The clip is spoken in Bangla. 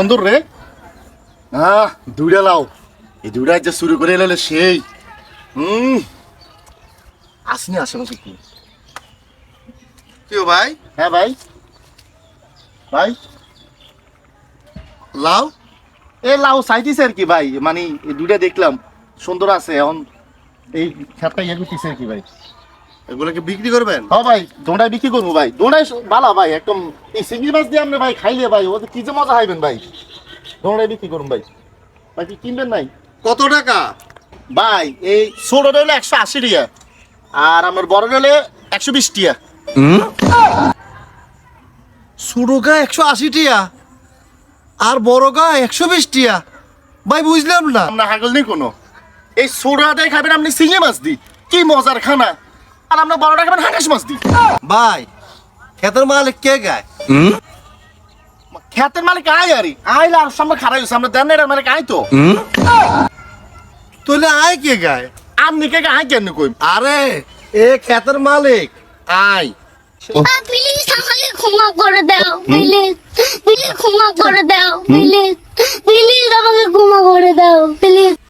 সুন্দর রে। দুইটা লাও, এই দুইটা যে শুরু করে এলে সেই আসনি আশেপাশে কি? কেউ ভাই? হ্যাঁ ভাই, ভাই লাউ? এ লাউ চাইতেছে আর কি ভাই, মানে এই দুইটা দেখলাম সুন্দর আছে, এখন এই খেতটা ইয়ে করতেছে আর কি ভাই। এগুলোকে বিক্রি করবেন? হ্যাঁ ভাই, দোঁড়ায় বিক্রি করবো ভাই, দোঁড়ায় ভালো ভাই, একদম এই চিংড়ি মাছ দিয়ে আপনি ভাই খাইলে ভাই ওদের কি যে মজা খাইবেন ভাই, দোঁড়ায় বিক্রি করুন ভাই। ভাই কি কিনবেন নাই? কত টাকা? ভাই এই ছোট হলে 180 টাকা, আর আমার বড় হলে 120 টাকা। ছোটগা 180 টিয়া আর বড়গা 120 টিয়া। ভাই বুঝলাম না। আমরা হাগল নেই কোনো, এই ছোটটাই খাবেন আপনি চিংড়ি মাছ দি, কি মজার খানা, আর আমরা বড়টা খাবেন হাঁস মাছ দি। ভাই ক্ষেতের মালিক কে গায়? খেতের মালিক আয় আরে আইলে আর সামনে খারাই হয়েছে, আমরা দেন এটার মালিক আয় তো। তাহলে আয় কে গায়? আপনি কে আয় কেন কই? আরে এ ক্ষেতের মালিক আয়। প্লিজ আমাকে ক্ষমা করে দাও, প্লিজ প্লিজ ক্ষমা করে দাও, প্লিজ প্লিজ আমাকে ক্ষমা করে দাও, প্লিজ।